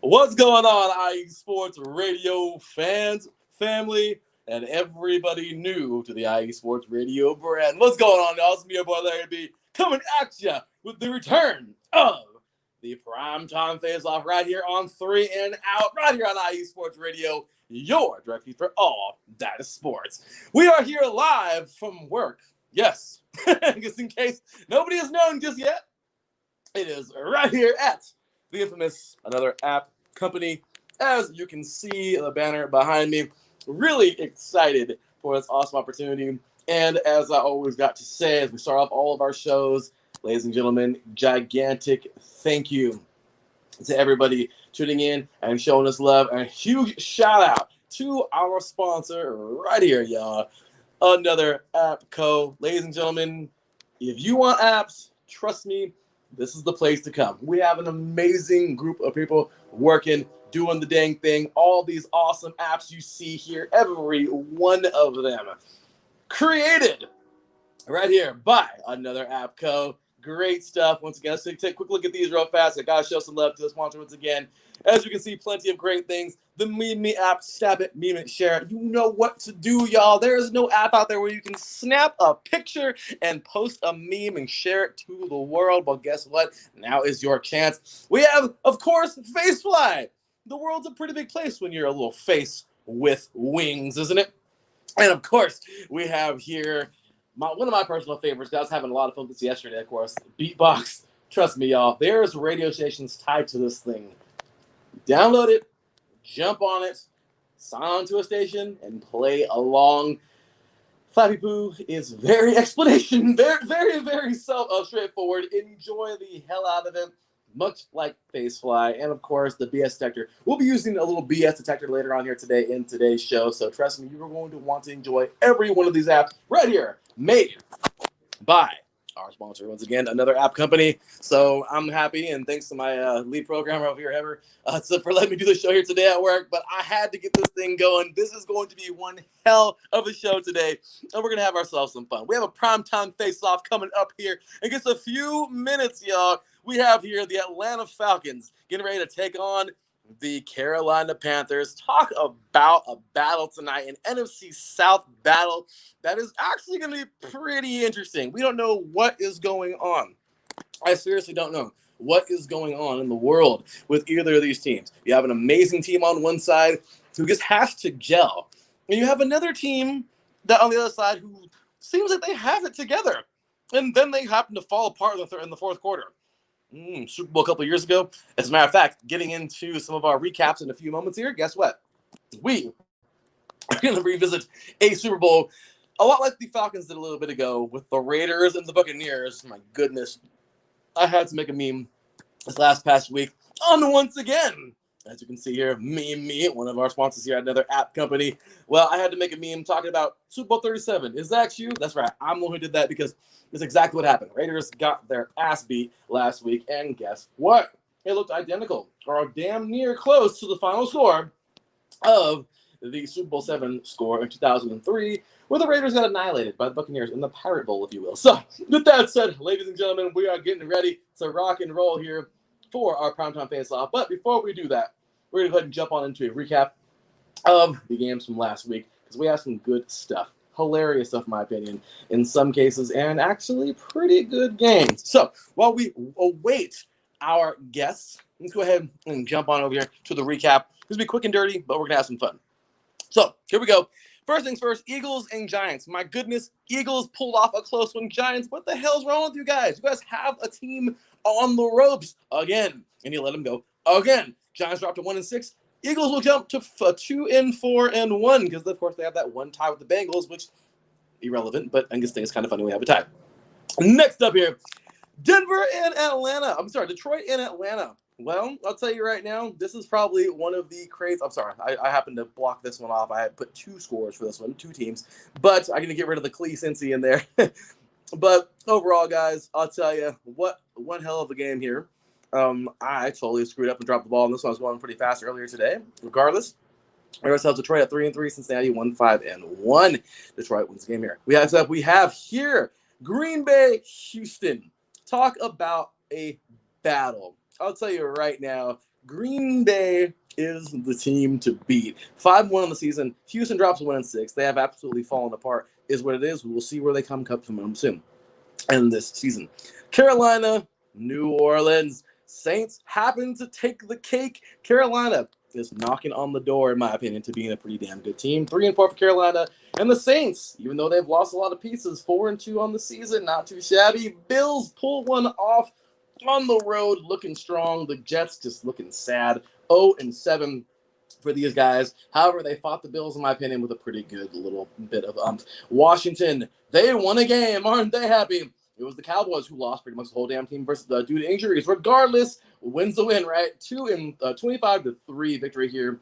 What's going on, IE Sports Radio fans, family, and everybody new to the IE Sports Radio brand? What's going on, y'all? It's me, your boy Larry B, coming at you with the return of the Primetime Face Off right here on 3 and Out, right here on IE Sports Radio, your directly for all that is sports. We are here live from work. Yes, just in case nobody has known just yet, it is right here at the infamous Another App Company. As you can see the banner behind me, really excited for this awesome opportunity. And as I always got to say as we start off all of our shows, ladies and gentlemen, gigantic thank you to everybody tuning in and showing us love. And a huge shout out to our sponsor right here, y'all, Another App Co. Ladies and gentlemen, if you want apps, trust me, this is the place to come. We have an amazing group of people working, doing the dang thing. All these awesome apps you see here, every one of them created right here by Another App Co. Great stuff. Once again, let's take a quick look at these real fast. I gotta show some love to the sponsor once again. As you can see, plenty of great things. The Meme Me app, snap it, meme it, share it. You know what to do, y'all. There is no app out there where you can snap a picture and post a meme and share it to the world. Well, guess what? Now is your chance. We have, of course, Facefly. The world's a pretty big place when you're a little face with wings, isn't it? And of course, we have here one of my personal favorites. I was having a lot of fun with this yesterday, of course. Beatbox. Trust me, y'all. There's radio stations tied to this thing. Download it, jump on it, sign on to a station, and play along. Flappy Poo is very explanation, very straightforward. Enjoy the hell out of it, much like Facefly, and of course the BS detector. We'll be using a little BS detector later on here today in today's show, so trust me, you are going to want to enjoy every one of these apps right here, made by our sponsor, once again, Another App Company. So I'm happy, and thanks to my lead programmer over here, Heber, for letting me do the show here today at work. But I had to get this thing going. This is going to be one hell of a show today, and we're going to have ourselves some fun. We have a Primetime Face Off coming up here in just a few minutes, y'all. We have here the Atlanta Falcons getting ready to take on the Carolina Panthers. Talk about a battle tonight, an NFC South battle that is actually going to be pretty interesting. We don't know what is going on. I seriously don't know what is going on in the world with either of these teams. You have an amazing team on one side who just has to gel, and you have another team that on the other side who seems like they have it together, and then they happen to fall apart in the fourth quarter. Super Bowl a couple of years ago. As a matter of fact, getting into some of our recaps in a few moments here, guess what? We are going to revisit a Super Bowl a lot like the Falcons did a little bit ago with the Raiders and the Buccaneers. My goodness. I had to make a meme this past week on once again. As you can see here, me, one of our sponsors here at Another App Company. Well, I had to make a meme talking about Super Bowl 37. Is that you? That's right. I'm the one who did that because it's exactly what happened. Raiders got their ass beat last week, and guess what? It looked identical, or damn near close to the final score of the Super Bowl 7 score in 2003, where the Raiders got annihilated by the Buccaneers in the Pirate Bowl, if you will. So, with that said, ladies and gentlemen, we are getting ready to rock and roll here for our Primetime Face Off. But before we do that, we're going to go ahead and jump on into a recap of the games from last week, because we have some good stuff. Hilarious stuff, in my opinion, in some cases, and actually pretty good games. So, while we await our guests, let's go ahead and jump on over here to the recap. It's going to be quick and dirty, but we're going to have some fun. So, here we go. First things first, Eagles and Giants. My goodness, Eagles pulled off a close one. Giants, what the hell's wrong with you guys? You guys have a team on the ropes again, and you let them go again. Giants dropped to 1-6. Eagles will jump to 2-4-1 because, of course, they have that one tie with the Bengals, which irrelevant, but I just think it's kind of funny we have a tie. Next up here, Detroit and Atlanta. Well, I'll tell you right now, this is probably one of the crazy. I'm sorry, I happened to block this one off. I had put two scores for this one, two teams, but I'm going to get rid of the Clee Cincy in there. But overall, guys, I'll tell you, what one hell of a game here. I totally screwed up and dropped the ball, and this one was going pretty fast earlier today. Regardless, we ourselves Detroit at 3-3, Cincinnati 1-5-1. Detroit wins the game here. We have here Green Bay, Houston. Talk about a battle. I'll tell you right now, Green Bay is the team to beat. 5-1 on the season. Houston drops 1-6. They have absolutely fallen apart. Is what it is. We will see where they come from soon. And this season, Carolina, New Orleans Saints happen to take the cake. Carolina is knocking on the door, in my opinion, to being a pretty damn good team. 3-4 for Carolina, and the Saints, even though they've lost a lot of pieces, 4-2 on the season, not too shabby. Bills pull one off on the road, looking strong. The Jets just looking sad. 0-7 for these guys. However, they fought the Bills, in my opinion, with a pretty good little bit of Washington, they won a game. Aren't they happy? It was the Cowboys who lost pretty much the whole damn team versus due to injuries. Regardless, wins the win, right? 25-3 victory here.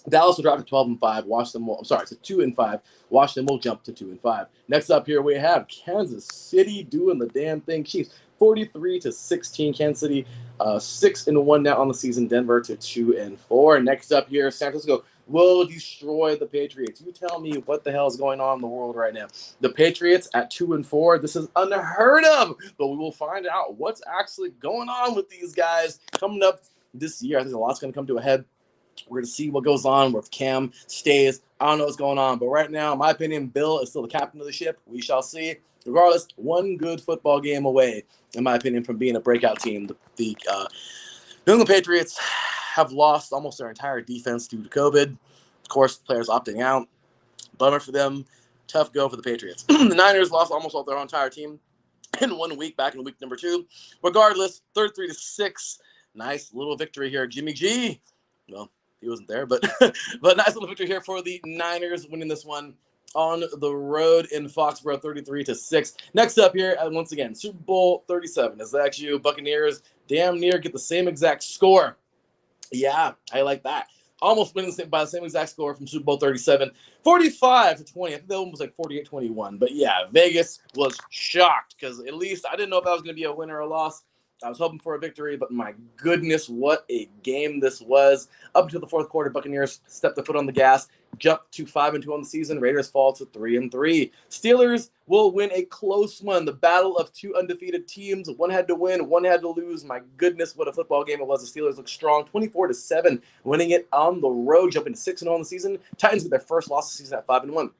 Dallas will drop to 12-5. Washington will, sorry, to 2-5. Washington will jump to 2-5. Next up here we have Kansas City doing the damn thing. Chiefs 43-16. Kansas City 6-1 now on the season. Denver to 2-4. Next up here, San Francisco will destroy the Patriots. You tell me what the hell is going on in the world right now. The Patriots at 2-4. This is unheard of, but we will find out what's actually going on with these guys coming up this year. I think a lot's going to come to a head. We're going to see what goes on with Cam stays. I don't know what's going on, but right now, in my opinion, Bill is still the captain of the ship. We shall see. Regardless, one good football game away, in my opinion, from being a breakout team. The New England Patriots have lost almost their entire defense due to COVID. Of course, players opting out. Bummer for them. Tough go for the Patriots. The Niners lost almost all their entire team in 1 week, back in week number 2. Regardless, 33-6. Nice little victory here. Jimmy G. Well, he wasn't there, but nice little victory here for the Niners, winning this one on the road in Foxborough, 33-6. Next up here, once again, Super Bowl 37. Is that you? Buccaneers damn near get the same exact score. Yeah, I like that. Almost winning by the same exact score from Super Bowl 37, 45-20. I think that one was like 48-21. But yeah, Vegas was shocked because at least I didn't know if that was going to be a win or a loss. I was hoping for a victory, but my goodness, what a game this was. Up until the fourth quarter, Buccaneers stepped their foot on the gas, jumped to 5-2 on the season. Raiders fall to 3-3. Steelers will win a close one. The battle of two undefeated teams. One had to win, one had to lose. My goodness, what a football game it was. The Steelers look strong, 24-7, winning it on the road, jumping to 6-0 on the season. Titans get their first loss of the season at 5-1.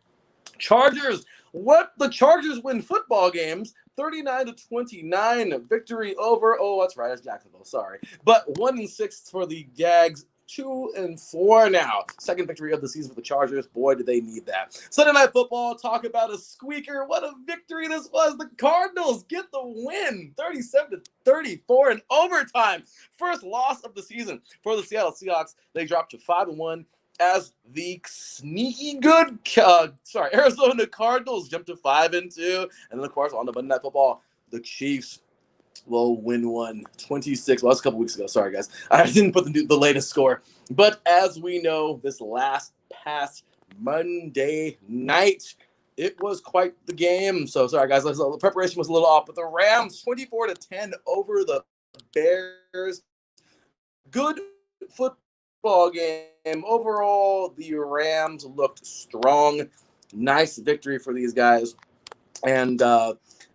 Chargers, the Chargers win football games. 39-29 victory over. Oh, that's right. That's Jacksonville. Sorry. But 1-6 for the Jags. 2-4 now. Second victory of the season for the Chargers. Boy, do they need that. Sunday Night Football, talk about a squeaker. What a victory this was. The Cardinals get the win. 37-34 in overtime. First loss of the season for the Seattle Seahawks. They dropped to 5-1. As the sneaky good, Arizona Cardinals jump to 5-2. And then, of course, on the Monday Night Football, the Chiefs will win one 26. Well, that's a couple weeks ago. Sorry, guys. I didn't put the latest score. But as we know, this past Monday night, it was quite the game. So, sorry, guys. The preparation was a little off. But the Rams, 24-10 over the Bears. Good football game. Overall, the Rams looked strong. Nice victory for these guys. And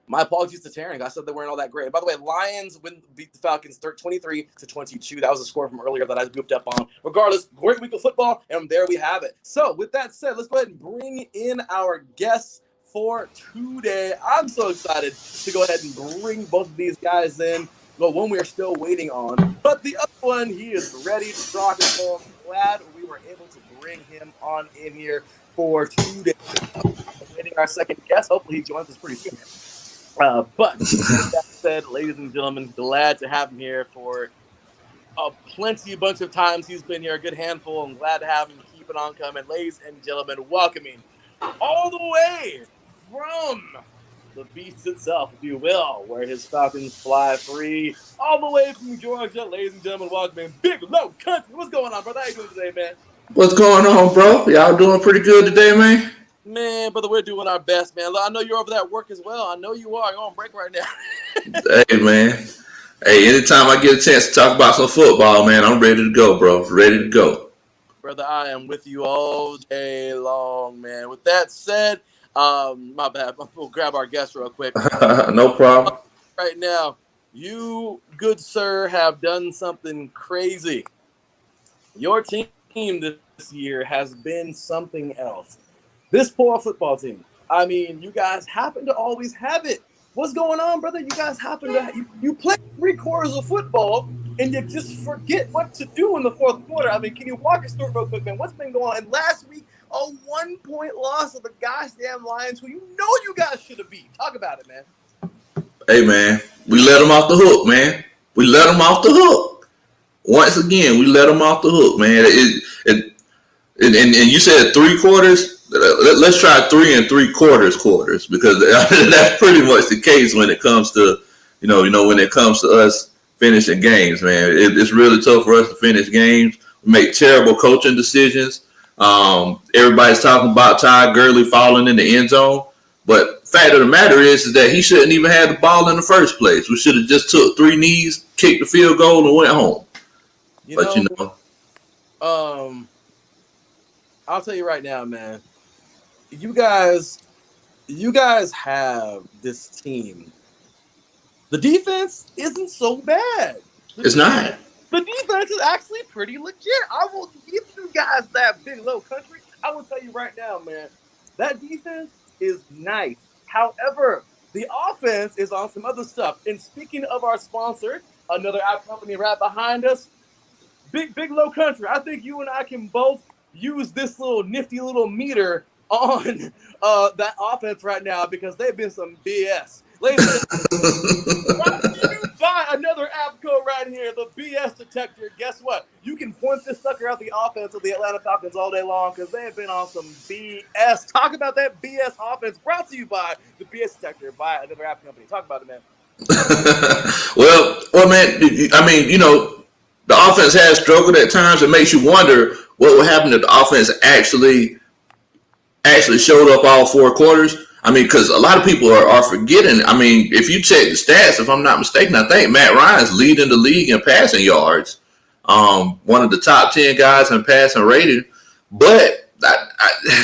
my apologies to Taryn. I said they weren't all that great. And by the way, Lions beat the Falcons 23-22. That was a score from earlier that I gooped up on. Regardless, great week of football, and there we have it. So with that said, let's go ahead and bring in our guests for today. I'm so excited to go ahead and bring both of these guys in. Well, one we are still waiting on, but the other one, he is ready to rock and roll. I'm glad we were able to bring him on in here for today. Waiting our second guest. Hopefully he joins us pretty soon. But with that said, ladies and gentlemen, glad to have him here for a bunch of times he's been here, a good handful. I'm glad to have him. Keep it on coming. Ladies and gentlemen, welcoming all the way from the beast itself, if you will, where his Falcons fly free, all the way from Georgia. Ladies and gentlemen, welcoming Big Low Country. What's going on, brother? How you doing today, man? What's going on, bro? Y'all doing pretty good today, man? Man, brother, we're doing our best, man. I know you're over there at work as well. I know you are. You're on break right now. Hey, man. Hey, anytime I get a chance to talk about some football, man, I'm ready to go, bro. Ready to go. Brother, I am with you all day long, man. With that said, my bad. We'll grab our guest real quick. No problem. Right now, you, good sir, have done something crazy. Your team this year has been something else. This poor football team. I mean, you guys happen to always have it. What's going on, brother? You guys happen to you play 3 quarters of football and you just forget what to do in the fourth quarter. I mean, can you walk us through it real quick, man? What's been going on? And last week, a 1-point loss of the goddamn Lions, who you guys should have beat. Talk about it, man. Hey, man, we let them off the hook, man. We let them off the hook. Once again, we let them off the hook, man. And you said 3 quarters. Let's try 3 3/4 because that's pretty much the case when it comes to, when it comes to us finishing games, man. It's really tough for us to finish games. We make terrible coaching decisions. Everybody's talking about Ty Gurley falling in the end zone, but fact of the matter is that he shouldn't even have the ball in the first place. We should have just took 3 knees, kicked the field goal, and went home. I'll tell you right now, man. You guys have this team. The defense isn't so bad. It's not. The defense is actually pretty legit. I will give you guys that big low country. I will tell you right now, man, that defense is nice. However, the offense is on some other stuff. And speaking of our sponsor, another app company right behind us, big low country. I think you and I can both use this little nifty little meter on that offense right now because they've been some BS. Ladies and gentlemen, you buy another app code right here, the BS detector. Guess what? You can point this sucker out the offense of the Atlanta Falcons all day long because they have been on some BS. Talk about that BS offense brought to you by the BS detector by another app company. Talk about it, man. well, man, I mean, the offense has struggled at times. It makes you wonder what would happen if the offense actually showed up all 4 quarters. I mean, because a lot of people are forgetting. I mean, if you check the stats, if I'm not mistaken, I think Matt Ryan's leading the league in passing yards. One of the top 10 guys in passing rating. But,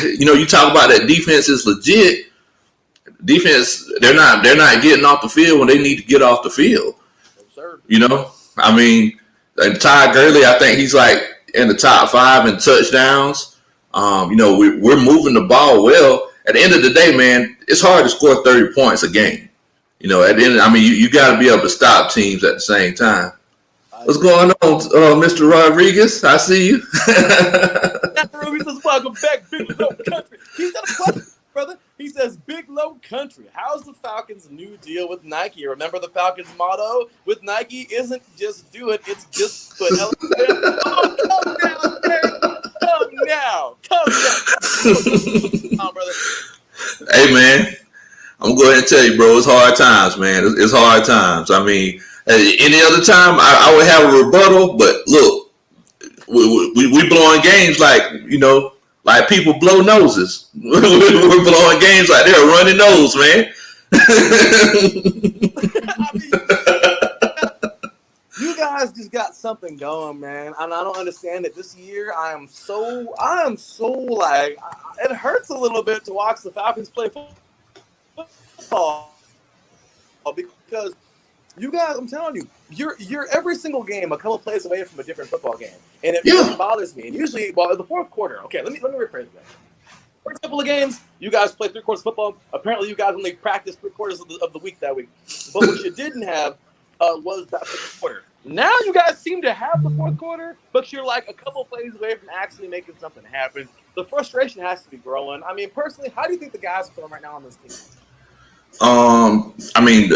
you talk about that defense is legit. Defense, they're not getting off the field when they need to get off the field. Yes, sir. I mean, and Ty Gurley, I think he's like in the top 5 in touchdowns. We're moving the ball well. At the end of the day, man, it's hard to score 30 points a game. At the end, I mean, you got to be able to stop teams at the same time. What's going on, Mr. Rodriguez? I see you. He says, welcome back, Big Low Country. He's got a question, brother. He says, Big Low Country, how's the Falcons' new deal with Nike? Remember the Falcons' motto with Nike isn't just do it, it's just put come down there. Come down, brother. Hey, man, I'm going to go ahead and tell you, bro, it's hard times, man. It's hard times. I mean, any other time, I would have a rebuttal, but look, we blowing games like people blow noses. We're blowing games like they're a running nose, man. I mean, you guys just got something going, man, and I don't understand it. This year, I am so like, it hurts a little bit to watch the Falcons play football because you guys, I'm telling you, you're every single game a couple plays away from a different football game, and it really bothers me. And usually, in the fourth quarter, okay, let me rephrase that. First couple of games, you guys played 3 quarters football. Apparently, you guys only practiced 3 quarters of the week that week. But what you didn't have was that fourth quarter. Now you guys seem to have the fourth quarter, but you're like a couple plays away from actually making something happen. The frustration has to be growing. I mean, personally, how do you think the guys are feeling right now on this team? I mean,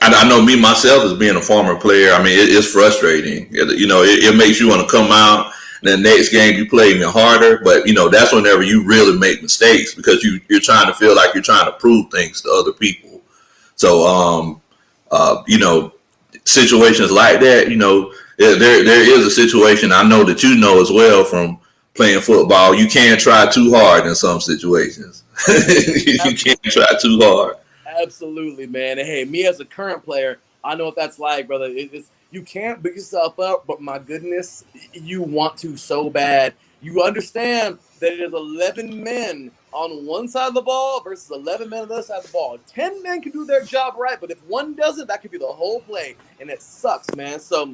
I know me myself as being a former player. I mean, it's frustrating. It makes you want to come out. And the next game you play even harder, but that's whenever you really make mistakes because you're trying to feel like you're trying to prove things to other people. So, situations like that, there is a situation I know that you know as well from playing football. You can't try too hard in some situations. You can't try too hard. Absolutely, man. And hey, me as a current player, I know what that's like, brother. You can't beat yourself up, but my goodness, you want to so bad. You understand that it is 11 men on one side of the ball versus 11 men on the other side of the ball. 10 men can do their job right, but if one doesn't, that could be the whole play, and it sucks, man. So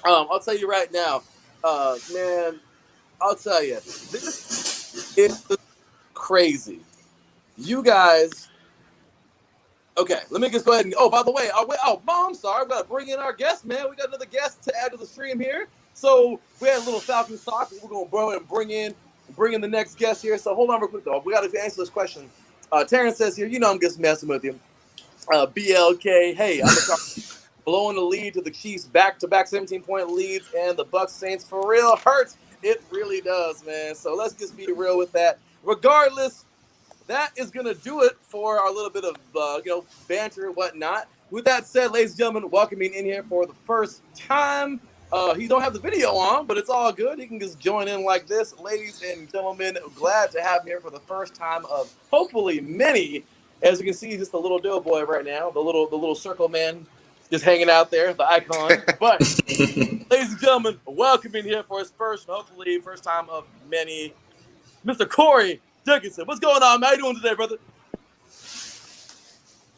I'll tell you right now, man, I'll tell you, this is crazy. You guys, okay, let me just go ahead and, by the way, I'm sorry, we got to bring in our guest, man. We got another guest to add to the stream here. So we had a little Falcons talk. We're going to go and bring in the next guest here. So hold on real quick, though. We got to answer this question. Terrence says here, I'm just messing with you. BLK, hey, I'm blowing the lead to the Chiefs, back-to-back 17-point leads, and the Bucs Saints for real hurts. It really does, man. So let's just be real with that. Regardless, that is going to do it for our little bit of, banter and whatnot. With that said, ladies and gentlemen, welcoming in here for the first time. He don't have the video on, but it's all good. He can just join in like this. Ladies and gentlemen, glad to have him here for the first time of hopefully many. As you can see, he's just a little dough boy right now, the little circle man just hanging out there, the icon. But, ladies and gentlemen, welcoming here for his first time of many, Mr. Corey Dickinson. What's going on, man? How you doing today, brother?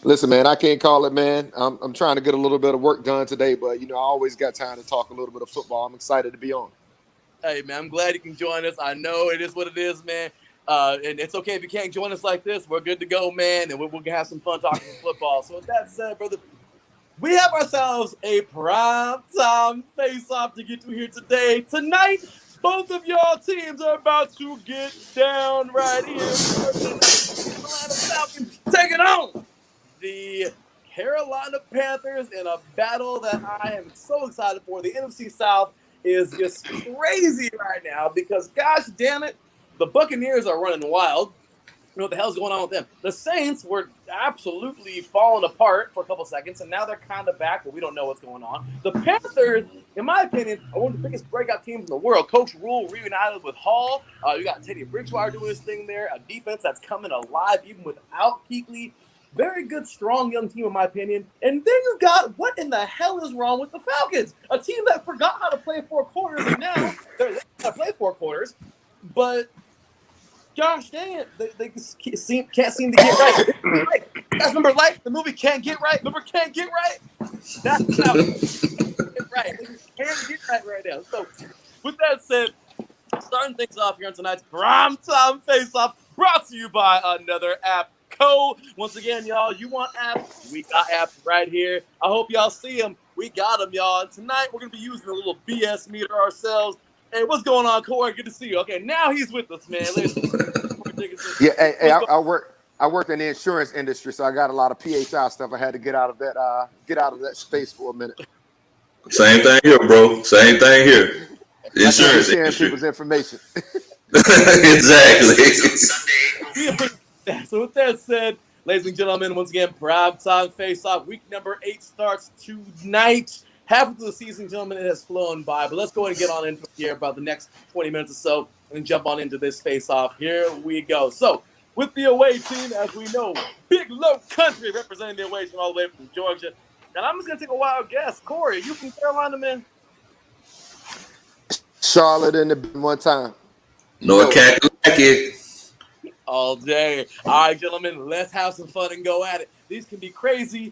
Listen, man, I can't call it, man. I'm trying to get a little bit of work done today, but, I always got time to talk a little bit of football. I'm excited to be on. Hey, man, I'm glad you can join us. I know it is what it is, man. And it's okay if you can't join us like this. We're good to go, man, and we're going to have some fun talking football. So with that said, brother, we have ourselves a primetime face-off to get to here today. Tonight, both of y'all teams are about to get down right here. Atlanta Falcons taking on the Carolina Panthers in a battle that I am so excited for. The NFC South is just crazy right now because, gosh damn it, the Buccaneers are running wild. You know what the hell's going on with them? The Saints were absolutely falling apart for a couple seconds, and now they're kind of back, but we don't know what's going on. The Panthers, in my opinion, are one of the biggest breakout teams in the world. Coach Rule reunited with Hall. You got Teddy Bridgewater doing his thing there, a defense that's coming alive even without Kuechly. Very good, strong, young team, in my opinion. And then you got, what in the hell is wrong with the Falcons? A team that forgot how to play four quarters, and now they're how to play four quarters, but gosh dang it, they can't seem to get right. Guys, remember, like, the movie Can't Get Right? Remember Can't Get Right? That's how they get right. They can't get right now. So, with that said, starting things off here on tonight's Primetime Face Off, brought to you by another app. Once again, y'all, you want apps? We got apps right here. I hope y'all see them. We got them, y'all. And tonight, we're going to be using a little BS meter ourselves. Hey, what's going on, Corey? Good to see you. Okay, now he's with us, man. Yeah, hey, I work in the insurance industry, so I got a lot of PHI stuff. I had to get out of that space for a minute. Same thing here, bro. Same thing here. Insurance sharing industry. people's information. Exactly. So with that said, ladies and gentlemen, once again, Primetime Face Off. Week number 8 starts tonight. Half of the season, gentlemen, it has flown by, but let's go ahead and get on into here about the next 20 minutes or so and jump on into this face-off. Here we go. So, with the away team, as we know, Big Low Country representing the away team all the way from Georgia. And I'm just going to take a wild guess. Corey, you from Carolina, man? Charlotte in the one time. North Carolina. All day. All right, gentlemen, let's have some fun and go at it. These can be crazy.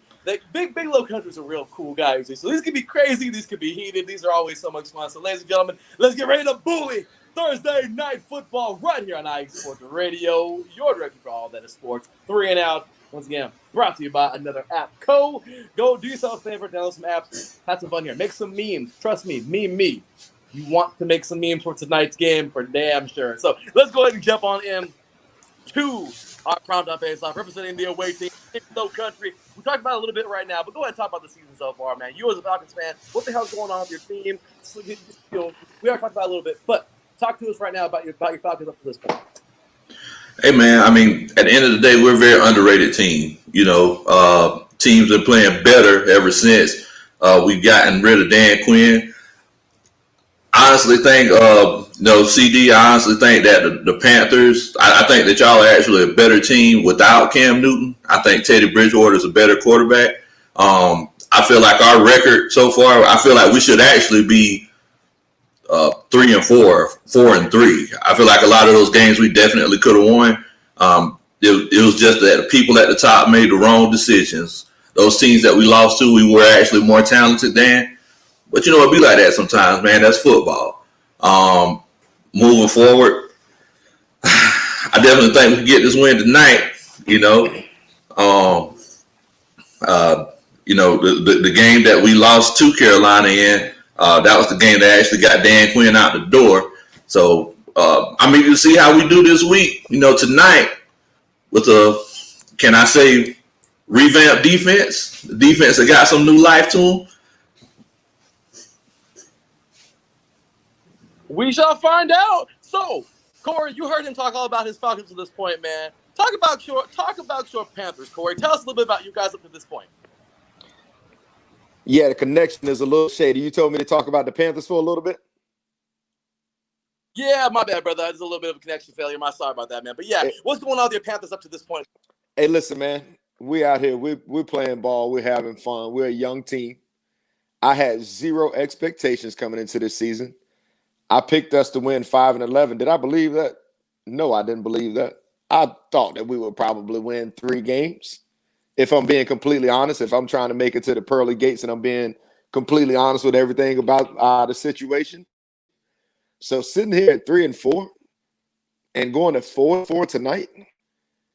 Big Low Country's a real cool guy. So these can be crazy. These can be heated. These are always so much fun. So, ladies and gentlemen, let's get ready to bully Thursday Night Football right here on IE Sports Radio. Your director for all that is sports. 3 and Out. Once again, brought to you by another app. Go do yourself a favor. Download some apps. Have some fun here. Make some memes. Trust me, meme me. You want to make some memes for tonight's game for damn sure. So let's go ahead and jump on in to our Primetime Face Off, representing the away team, Big Low Country. We talked about it a little bit right now, but go ahead and talk about the season so far, man. You as a Falcons fan, what the hell's going on with your team? We already talked about it a little bit, but talk to us right now about your Falcons up to this point. Hey, man, I mean, at the end of the day, we're a very underrated team. Teams are playing better ever since we've gotten rid of Dan Quinn. I honestly think, CD, I honestly think that the Panthers, I think that y'all are actually a better team without Cam Newton. I think Teddy Bridgewater is a better quarterback. I I feel like our record so far, I feel like we should actually be 3-4, 4-3. I feel like a lot of those games we definitely could have won. It was just that the people at the top made the wrong decisions. Those teams that we lost to, we were actually more talented than. But you know, it be like that sometimes, man. That's football. Moving forward, I definitely think we can get this win tonight. You know, the game that we lost to Carolina in, that was the game that actually got Dan Quinn out the door. So I'm eager to see how we do this week. You know, tonight with can I say, revamped defense. The defense that got some new life to them. We shall find out. So, Corey, you heard him talk all about his Falcons at this point, man. Talk about your Panthers, Corey. Tell us a little bit about you guys up to this point. Yeah, the connection is a little shady. You told me to talk about the Panthers for a little bit. Yeah, my bad, brother. There's a little bit of a connection failure. My sorry about that, man. But yeah, what's going on with your Panthers up to this point? Hey, listen, man. We out here. We're playing ball. We're having fun. We're a young team. I had zero expectations coming into this season. I picked us to win 5-11. Did I believe that? No, I didn't believe that. I thought that we would probably win 3 games. If I'm being completely honest, if I'm trying to make it to the pearly gates and I'm being completely honest with everything about the situation. So sitting here at 3-4 and going to 4-4 tonight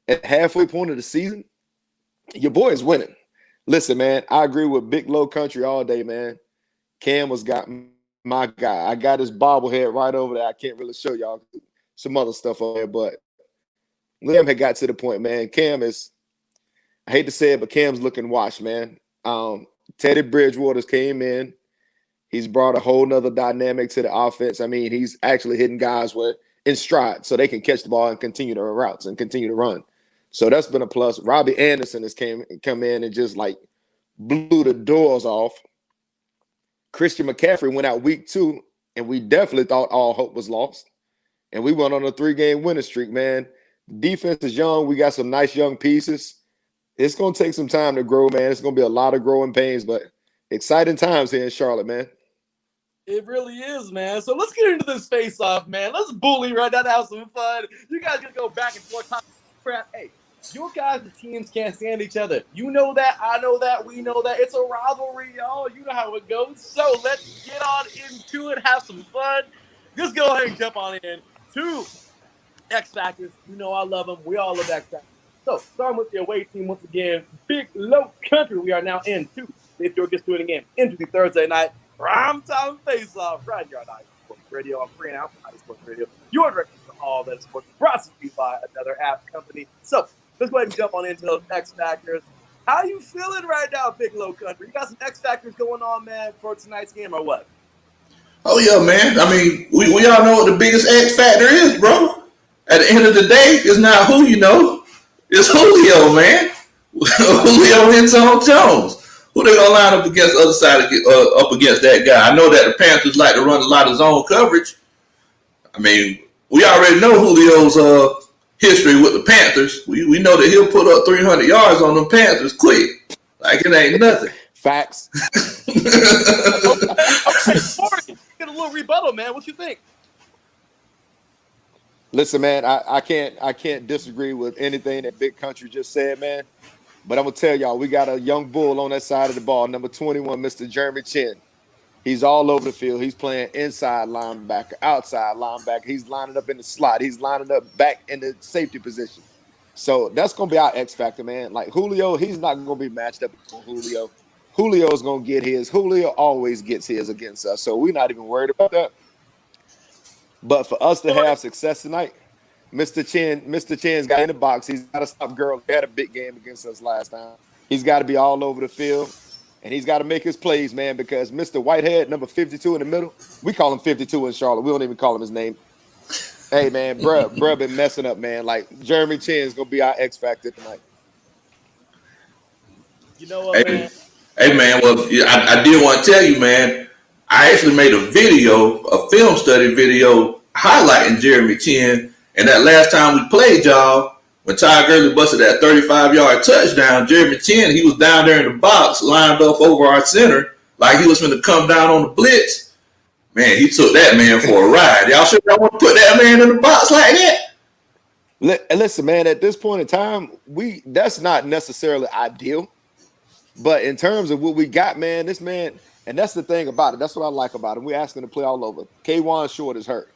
at halfway point of the season, your boy is winning. Listen, man, I agree with Big Low Country all day, man. Cam has got my guy. I got his bobblehead right over there. I can't really show y'all some other stuff on there, but Liam had got to the point, man. Cam is, I hate to say it, but Cam's looking washed, man. Teddy Bridgewater's came in. He's brought a whole nother dynamic to the offense. I mean, he's actually hitting guys in stride so they can catch the ball and continue to run routes and continue to run. So that's been a plus. Robbie Anderson has come in and just like blew the doors off. Christian McCaffrey went out week 2, and we definitely thought all hope was lost. And we went on a 3-game winning streak, man. The defense is young. We got some nice young pieces. It's going to take some time to grow, man. It's going to be a lot of growing pains, but exciting times here in Charlotte, man. It really is, man. So let's get into this face-off, man. Let's bully right now to have some fun. You guys going to go back and forth. Crap. Hey, your guys' teams can't stand each other. You know that. I know that. We know that. It's a rivalry, y'all. You know how it goes. So let's get on into it. Have some fun. Just go ahead and jump on in to X Factors. You know I love them. We all love X Factors. So starting with the away team once again, Big Low Country. We are now into, if you're just doing it again, into the Thursday night Primetime Face Off right here on ice Sports Radio. I'm free now. ice Sports Radio. Your direction for all that sports brought to you by another app company. So let's go ahead and jump on into those X Factors. How you feeling right now, Big Low Country? You got some X Factors going on, man, for tonight's game or what? Oh, yeah, man. I mean, we all know what the biggest X factor is, bro. At the end of the day, it's not who you know. It's Julio, man. Julio hits on Jones. Who they going to line up against the other side up against that guy? I know that the Panthers like to run a lot of zone coverage. I mean, we already know Julio's history with the Panthers. We know that he'll put up 300 yards on them Panthers quick. Like it ain't nothing. Facts. Okay, Corey, get a little rebuttal, man. What you think? Listen, man, I can't disagree with anything that Big Country just said, man. But I'm going to tell y'all, we got a young bull on that side of the ball, number 21, Mr. Jeremy Chin. He's all over the field. He's playing inside linebacker, outside linebacker. He's lining up in the slot. He's lining up back in the safety position. So that's going to be our X factor, man. Like Julio, he's not going to be matched up with Julio. Julio's going to get his. Julio always gets his against us. So we're not even worried about that. But for us to have success tonight, Mr. Chin's got in the box. He's got to stop Gurley. He had a big game against us last time. He's got to be all over the field, and he's got to make his plays, man, because Mr. Whitehead, number 52 in the middle, we call him 52 in Charlotte. We don't even call him his name. Hey, man, bruh been messing up, man. Like, Jeremy Chin's going to be our X factor tonight. You know what, man? Hey, man, well, I did want to tell you, man, I actually made a film study video highlighting Jeremy Chin. And that last time we played y'all, When Ty Gurley busted that 35-yard touchdown, Jeremy Chin, he was down there in the box, lined up over our center, like he was going to come down on the blitz. Man, he took that man for a ride. Y'all sure y'all want to put that man in the box like that? Listen, man, at this point in time, that's not necessarily ideal. But in terms of what we got, man, this man, and that's the thing about it. That's what I like about him. We're asking to play all over. K'Wan Short is hurt.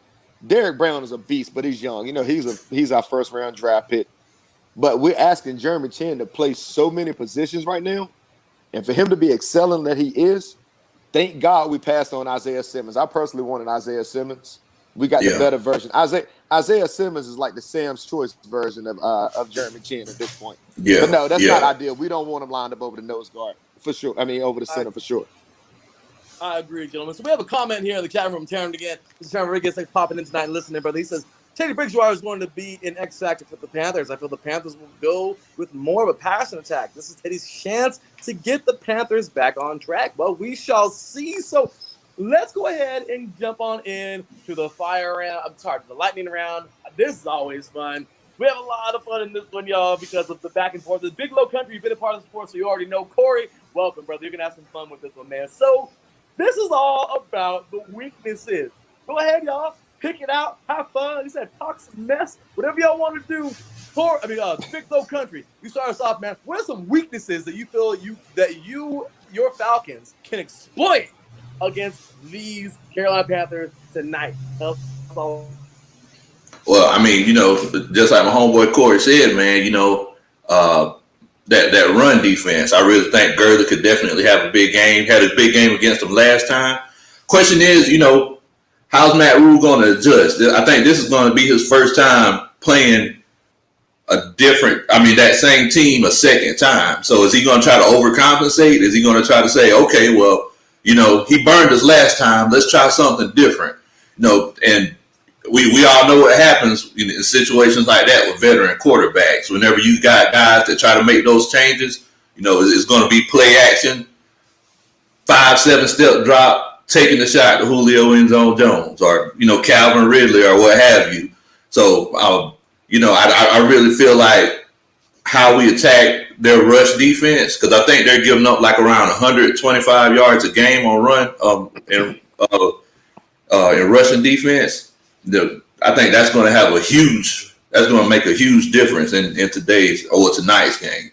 Derek Brown is a beast, but he's young. You know, he's our first round draft pick. But we're asking Jeremy Chin to play so many positions right now. And for him to be excelling that he is, thank God we passed on Isaiah Simmons. I personally wanted Isaiah Simmons. We got the better version. Isaiah Simmons is like the Sam's Choice version of Jeremy Chin at this point. Yeah. But no, that's not ideal. We don't want him lined up over the nose guard for sure. I mean, over the center for sure. I agree, gentlemen. So we have a comment here in the chat room. Terran again. This is Terran Rodriguez popping in tonight and listening, brother. He says, Teddy Bridgewater is going to be an X factor for the Panthers. I feel the Panthers will go with more of a passing attack. This is Teddy's chance to get the Panthers back on track. Well, we shall see. So let's go ahead and jump on in to the the lightning round. This is always fun. We have a lot of fun in this one, y'all, because of the back and forth. The Big Low Country, you've been a part of the sport, so you already know. Corey, welcome, brother. You're going to have some fun with this one, man. So this is all about the weaknesses. Go ahead, y'all. Pick it out. Have fun. He said, talk some mess. Whatever y'all want to do. Big Low Country. You start us off, man. What are some weaknesses that you feel your Falcons can exploit against these Carolina Panthers tonight? Well, I mean, you know, just like my homeboy Corey said, man, you know, that run defense, I really think Gurley could definitely have a big game. Had a big game against them last time. Question is, you know, how's Matt Rule going to adjust? I think this is going to be his first time playing that same team a second time. So is he going to try to overcompensate? Is he going to try to say, okay, well, you know, he burned us last time. Let's try something different. You know, and we all know what happens in situations like that with veteran quarterbacks. Whenever you got guys that try to make those changes, you know, it's going to be play action, 5-7 step drop, taking the shot to Julio End Zone Jones or, you know, Calvin Ridley or what have you. So, you know, I really feel like how we attack their rush defense, because I think they're giving up like around 125 yards a game on run in rushing defense. I think that's going to make a huge difference in tonight's game.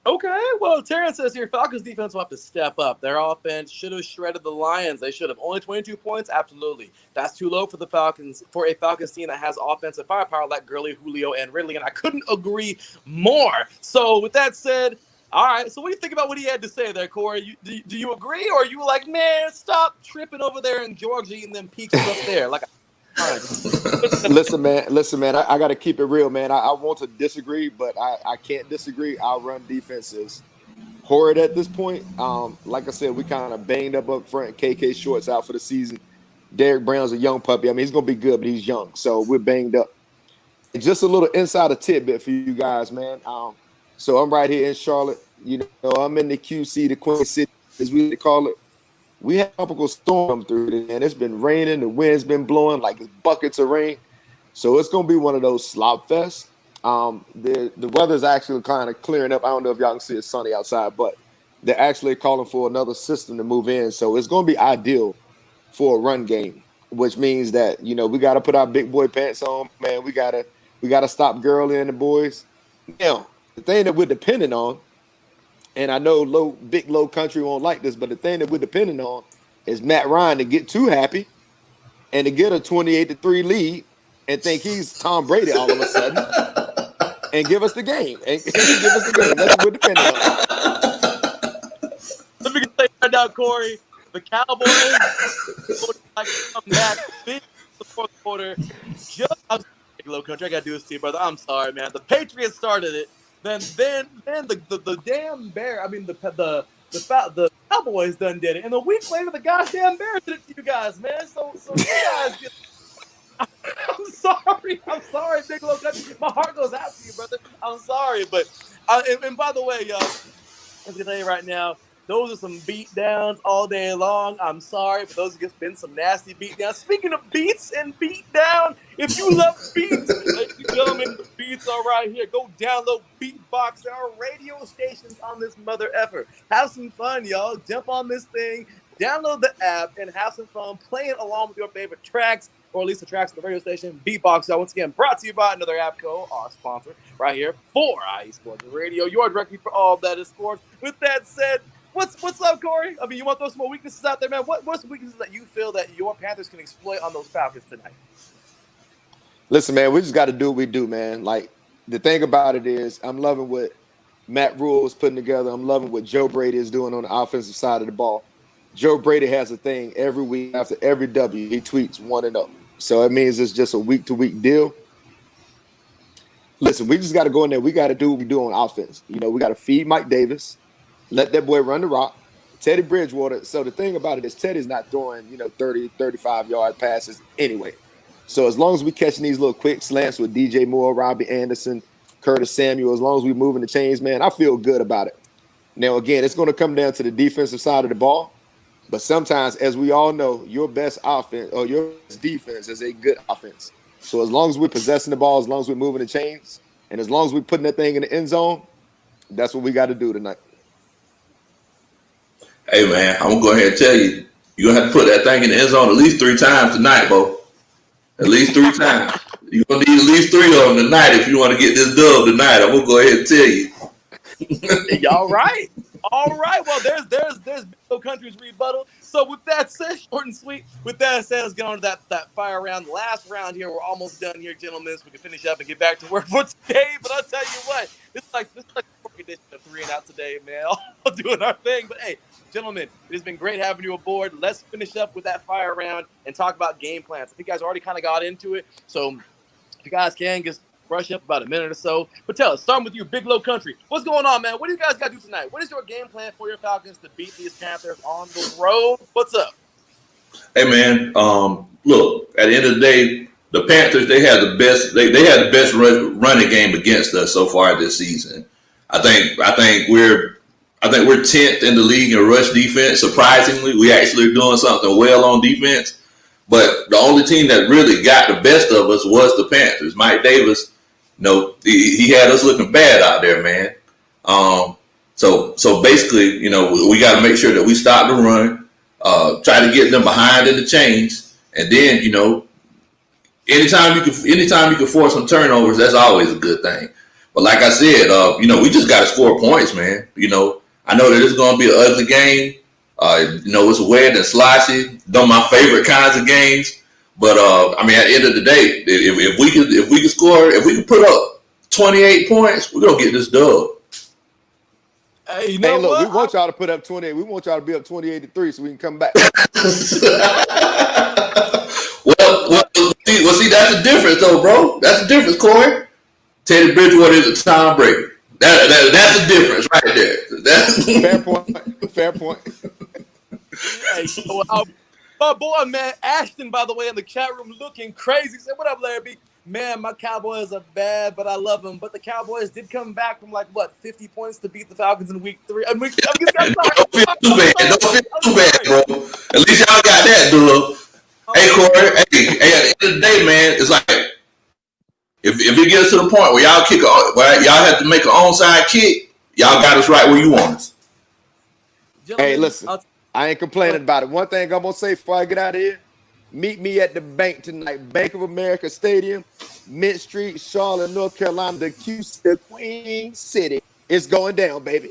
Okay, well, Terrence says here, Falcons defense will have to step up. Their offense should have shredded the Lions. They should have. Only 22 points? Absolutely. That's too low for the Falcons, for a Falcons team that has offensive firepower like Gurley, Julio, and Ridley, and I couldn't agree more. So with that said, all right, so what do you think about what he had to say there, Corey? Do you agree, or are you like, man, stop tripping over there in Georgia eating them peaches up there? Like, Listen, man. I got to keep it real, man. I want to disagree, but I can't disagree. Our run defense is horrid at this point. Like I said, we kind of banged up front. KK Short's out for the season. Derek Brown's a young puppy. I mean, he's going to be good, but he's young. So we're banged up. And just a little insider tidbit for you guys, man. So I'm right here in Charlotte. You know, I'm in the QC, the Queen City, as we call it. We had a tropical storm through it, and it's been raining. The wind's been blowing like buckets of rain. So it's going to be one of those slop fests. The weather's actually kind of clearing up. I don't know if y'all can see it's sunny outside, but they're actually calling for another system to move in. So it's going to be ideal for a run game, which means that, you know, we got to put our big boy pants on, man. We got to stop Gurley and the boys. Now, the thing that we're depending on, and I know Big Low Country won't like this, but the thing that we're depending on is Matt Ryan to get too happy and to get a 28-3 lead and think he's Tom Brady all of a sudden and give us the game. That's what we're depending on. Let me say right now, Corey, the Cowboys like to come back big the fourth quarter. I'm Big Low Country. I got to do this to you, brother. I'm sorry, man. The Patriots started it. Then the damn Bear. I mean the Cowboys done did it, and a week later the goddamn Bears did it to you guys, man. So you guys get. I'm sorry, Big Low Country. My heart goes out to you, brother. I'm sorry, but and by the way, y'all, I'm gonna tell you right now, those are some beat downs all day long. I'm sorry, but those have been some nasty beat downs. Speaking of beats and beat down, if you love beats, gentlemen, the beats are right here. Go download Beatbox. There are radio stations on this mother effer. Have some fun, y'all. Jump on this thing, download the app, and have some fun playing along with your favorite tracks, or at least the tracks of the radio station. Beatbox, y'all. Once again, brought to you by Another App Co., our sponsor, right here for IE Sports Radio. Your directory for all that is sports. With that said, what's up, Corey? I mean, you want to throw some more weaknesses out there, man? What's the weaknesses that you feel that your Panthers can exploit on those Falcons tonight? Listen, man, we just got to do what we do, man. Like, the thing about it is, I'm loving what Matt Rule is putting together. I'm loving what Joe Brady is doing on the offensive side of the ball. Joe Brady has a thing every week after every W. He tweets 1-0. So it means it's just a week-to-week deal. Listen, we just got to go in there. We got to do what we do on offense. You know, we got to feed Mike Davis, let that boy run the rock. Teddy Bridgewater. So the thing about it is Teddy's not throwing, 30, 35-yard passes anyway. So as long as we catching these little quick slants with DJ Moore, Robbie Anderson, Curtis Samuel, as long as we moving the chains, man, I feel good about it. Now, again, it's going to come down to the defensive side of the ball. But sometimes, as we all know, your best offense or your best defense is a good offense. So as long as we're possessing the ball, as long as we're moving the chains, and as long as we're putting that thing in the end zone, that's what we got to do tonight. Hey, man, I'm going to go ahead and tell you, you're going to have to put that thing in the end zone at least 3 times tonight, Bo. At least 3 times. You're going to need at least 3 of them tonight if you want to get this dub tonight. I'm going to go ahead and tell you. Y'all right. All right. Well, there's Big Old Country's rebuttal. So with that said, short and sweet, with that said, let's get on to that fire round. Last round here. We're almost done here, gentlemen, so we can finish up and get back to work for today. But I'll tell you what, this is like a edition of 3 and Out today, man. All doing our thing. But hey, gentlemen, it has been great having you aboard. Let's finish up with that fire round and talk about game plans. I think you guys already kind of got into it. So if you guys can just brush up about a minute or so. But tell us, starting with you, Big Low Country. What's going on, man? What do you guys got to do tonight? What is your game plan for your Falcons to beat these Panthers on the road? What's up? Hey, man, look, at the end of the day, the Panthers, they had the best running game against us so far this season. I think we're 10th in the league in rush defense. Surprisingly, we actually are doing something well on defense. But the only team that really got the best of us was the Panthers. Mike Davis, he had us looking bad out there, man. So basically, we got to make sure that we stop the run, try to get them behind in the chains, and then, anytime you can force some turnovers, that's always a good thing. But like I said, we just got to score points, man. I know that it's going to be an ugly game. It's wet and sloshy. Those my favorite kinds of games. But at the end of the day, if we can put up 28 points, we're gonna get this dub. Hey, look, we want y'all to put up 28. We want y'all to be up 28-3 so we can come back. Well, see, that's the difference, though, bro. That's the difference, Corey. Teddy Bridgewater is a Tom Brady. That's the difference right there. Fair point. Hey, my boy, man, Ashton, by the way, in the chat room looking crazy. Said, what up, Larry? Man, my Cowboys are bad, but I love them. But the Cowboys did come back from 50 points to beat the Falcons in week 3. Don't feel too bad, bro. At least y'all got that, dude. Hey, Corey. Hey, at the end of the day, man, it's like if it gets to the point where y'all have to make an onside kick, y'all got us right where you want us. Hey, listen, I ain't complaining about it. One thing I'm going to say before I get out of here, meet me at the bank tonight, Bank of America Stadium, Mint Street, Charlotte, North Carolina, the Queen City. It's going down, baby.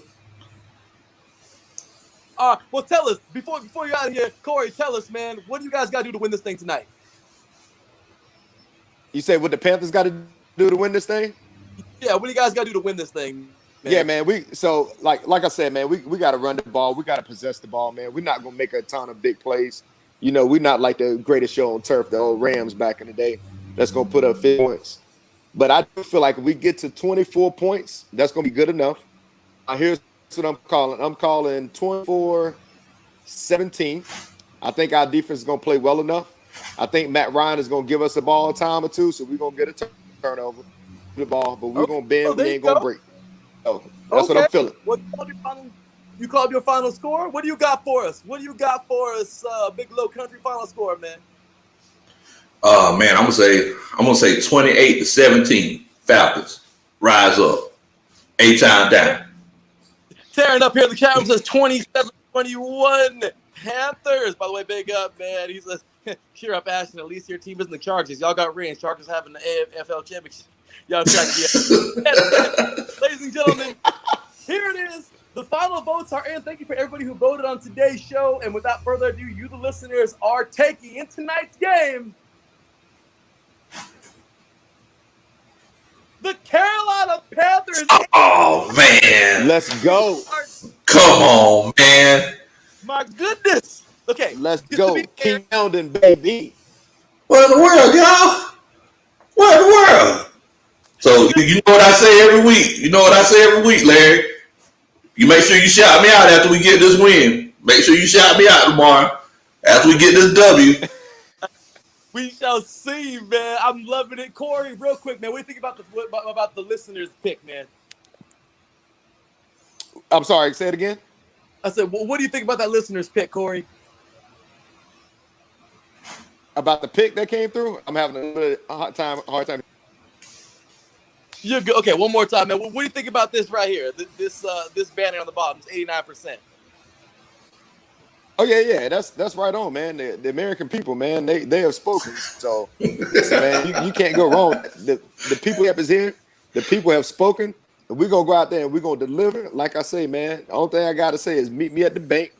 Well, tell us, before you're out of here, Corey, tell us, man, what do you guys got to do to win this thing tonight? You say what the Panthers got to do to win this thing? Yeah, what do you guys got to do to win this thing? Man? Yeah, man. Like I said, man, we got to run the ball. We got to possess the ball, man. We're not going to make a ton of big plays. We're not like the greatest show on turf, the old Rams back in the day, that's going to put up 50 points. But I do feel like if we get to 24 points, that's going to be good enough. Here's what I'm calling. I'm calling 24-17. I think our defense is going to play well enough. I think Matt Ryan is going to give us a ball a time or two, so we're going to get a turnover the ball, but we're going to bend. We ain't going to break. So that's what I'm feeling. You called your final score? What do you got for us? Big Low Country final score, man? Man, I'm gonna I'm gonna say 28-17. Falcons rise up. A-Town down. Tearing up here in the chat room says 27-21 Panthers. By the way, big up, man. He says, cheer up, Ashton. At least your team isn't the Chargers. Y'all got rings. Chargers having the AFL championship. Y'all trying to get Ladies and gentlemen, here it is. The final votes are in. Thank you for everybody who voted on today's show. And without further ado, you, the listeners, are taking in tonight's game the Carolina Panthers. Oh, man. Let's go. Come on, man. My goodness. Okay. Let's go. Keep pounding, baby. What in the world, y'all? What in the world? So, you know what I say every week? You know what I say every week, Larry? You make sure you shout me out after we get this win. Make sure you shout me out tomorrow after we get this W. We shall see, man. I'm loving it. Corey, real quick, man. What do you think about the listeners' pick, man? I'm sorry. Say it again. I said, well, what do you think about that listeners' pick, Corey? About the pick that came through? I'm having a hard time. You're good. Okay, one more time, man. What do you think about this right here? This banner on the bottom is 89%. Oh yeah, that's right on, man. The American people, man, they have spoken. So, listen, man, you can't go wrong. The people up is here. The people have spoken, and we're gonna go out there and we're gonna deliver. Like I say, man, the only thing I gotta say is meet me at the bank.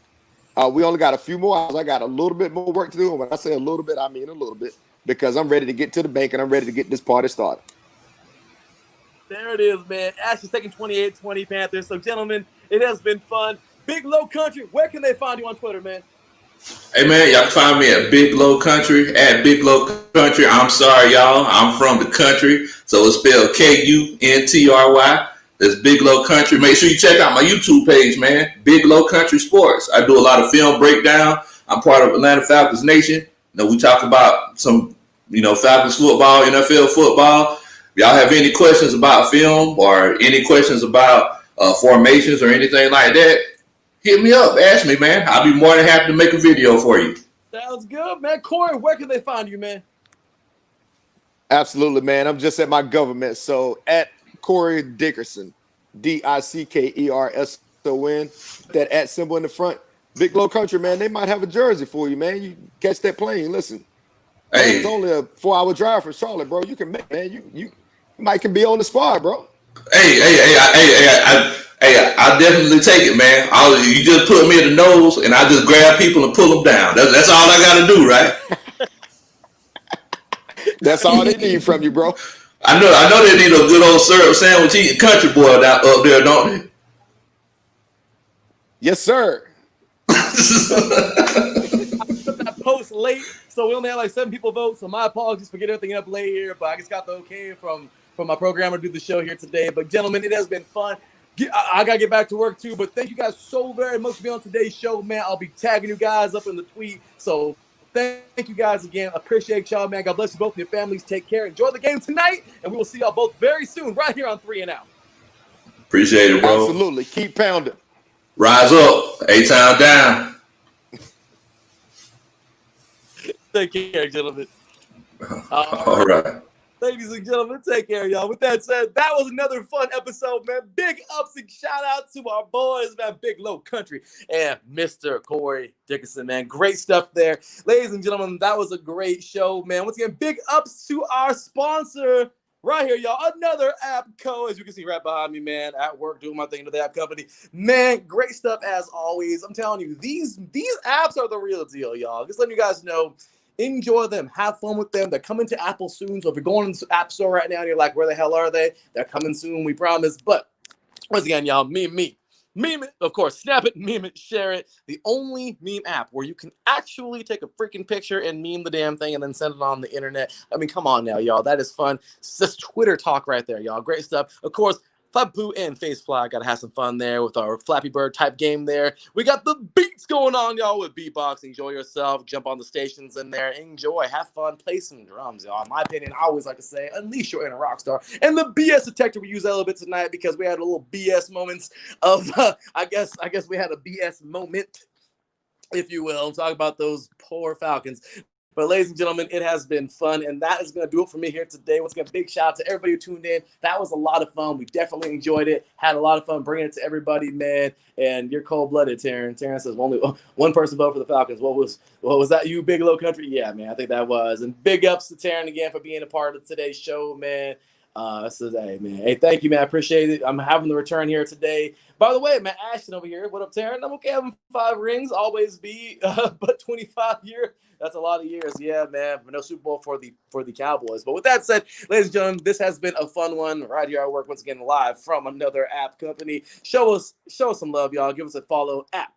We only got a few more hours. I got a little bit more work to do. And when I say a little bit, I mean a little bit, because I'm ready to get to the bank and I'm ready to get this party started. There it is, man. Ashley's taking 28-20 Panthers. So, gentlemen, it has been fun. Big Low Country, where can they find you on Twitter, man? Hey, man, y'all can find me at Big Low Country, at Big Low Country. I'm sorry, y'all. I'm from the country, so it's spelled Kuntry. That's Big Low Country. Make sure you check out my YouTube page, man. Big Low Country Sports. I do a lot of film breakdown. I'm part of Atlanta Falcons Nation. You know, we talk about some, Falcons football, NFL football. If y'all have any questions about film or any questions about formations or anything like that, hit me up. Ask me, man. I'll be more than happy to make a video for you. Sounds good, man. Corey, where can they find you, man? Absolutely, man. I'm just at my government. So at Corey Dickerson, Dickerson. That at symbol in the front. Big Low Country, man. They might have a jersey for you, man. You catch that plane. Listen, hey, it's only a 4-hour drive from Charlotte, bro. You can make, man. You might can be on the spot, bro. I definitely take it, man. You just put me in the nose, and I just grab people and pull them down. That's all I got to do, right? That's all they need from you, bro. I know they need a good old syrup sandwich eating country boy up there, don't they? Yes, sir. I put that post late, so we only had like 7 people vote. So my apologies for getting everything up late here, but I just got the okay from my programmer to do the show here today. But gentlemen, it has been fun. I got to get back to work too, but thank you guys so very much for being on today's show, man. I'll be tagging you guys up in the tweet. So thank you guys again. Appreciate y'all, man. God bless you both and your families. Take care. Enjoy the game tonight, and we will see y'all both very soon right here on 3 and Out. Appreciate it, bro. Absolutely. Keep pounding. Rise up. A-Town down. Take care, gentlemen. All right. Ladies and gentlemen, take care, y'all. With that said, that was another fun episode, man. Big ups and shout out to our boys, man. Big Low Country and Mr. Corey Dickerson, man. Great stuff there. Ladies and gentlemen, that was a great show, man. Once again, big ups to our sponsor right here, y'all. Another App Co. As you can see right behind me, man. At work, doing my thing to the app company. Man, great stuff as always. I'm telling you, these apps are the real deal, y'all. Just letting you guys know. Enjoy them. Have fun with them. They're coming to Apple soon. So if you're going into App Store right now and you're like, where the hell are they? They're coming soon, we promise. But once again, y'all, meme it. Of course, snap it, meme it, share it. The only meme app where you can actually take a freaking picture and meme the damn thing and then send it on the internet. I mean, come on now, y'all. That is fun. It's just Twitter talk right there, y'all. Great stuff. Of course, Flappy Poo and Facefly. Got to have some fun there with our Flappy Bird type game there. We got the beats going on, y'all, with beatbox. Enjoy yourself. Jump on the stations in there. Enjoy. Have fun. Play some drums, y'all. In my opinion, I always like to say, unleash your inner rock star. And the BS detector, we use that a little bit tonight because we had a little BS moments of, I guess we had a BS moment, if you will. I'm talking about those poor Falcons. But ladies and gentlemen, it has been fun, and that is going to do it for me here today. Once again, big shout out to everybody who tuned in. That was a lot of fun. We definitely enjoyed it. Had a lot of fun bringing it to everybody, man. And you're cold-blooded, Taryn. Taryn says only one person voted for the Falcons. What was that? You, Bigelow Country? Yeah, man, I think that was. And big ups to Taryn again for being a part of today's show, man. Hey, man. Hey, thank you, man. I appreciate it. I'm having the return here today. By the way, man, Ashton over here. What up, Taryn? I'm okay having 5 rings. Always be, but 25 years. That's a lot of years. Yeah, man. No Super Bowl for the Cowboys. But with that said, ladies and gentlemen, this has been a fun one right here at work once again live from another app company. Show us some love, y'all. Give us a follow at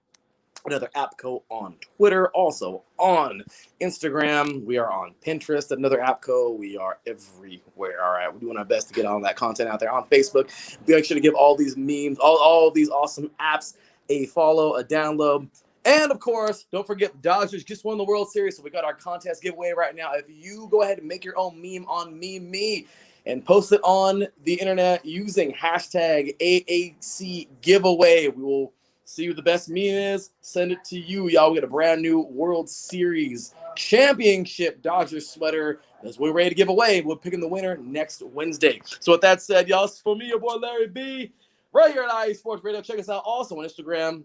Another AppCo on Twitter, also on Instagram. We are on Pinterest, Another AppCo. We are everywhere. All right, we're doing our best to get all that content out there on Facebook. Make sure to give all these memes, all of these awesome apps a follow, a download. And, of course, don't forget the Dodgers just won the World Series, so we got our contest giveaway right now. If you go ahead and make your own meme on Me, and post it on the internet using hashtag AAC giveaway, we will see who the best meme is, send it to you. Y'all get a brand new World Series championship Dodgers sweater as we're ready to give away. We're picking the winner next Wednesday. So with that said, y'all, for me, your boy Larry B, right here at IE Sports Radio. Check us out also on Instagram.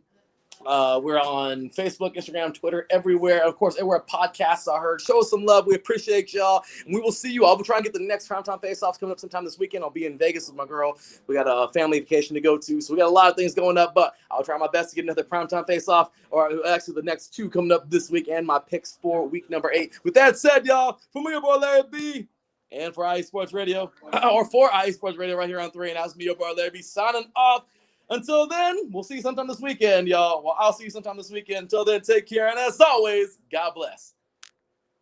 We're on Facebook, Instagram, Twitter, everywhere. Of course, everywhere podcasts are heard. Show us some love. We appreciate y'all. And we will see you. I'll be trying to get the next Primetime Face Offs coming up sometime this weekend. I'll be in Vegas with my girl. We got a family vacation to go to. So we got a lot of things going up, but I'll try my best to get another Primetime Face Off, or actually the next 2 coming up this week, and my picks for week number 8. With that said, y'all, for me, your boy Larry B, and for IE Sports Radio, or for IE Sports Radio right here on 3, and that's me, your boy Larry B, signing off. Until then, we'll see you sometime this weekend, y'all. Well, I'll see you sometime this weekend. Until then, take care. And as always, God bless.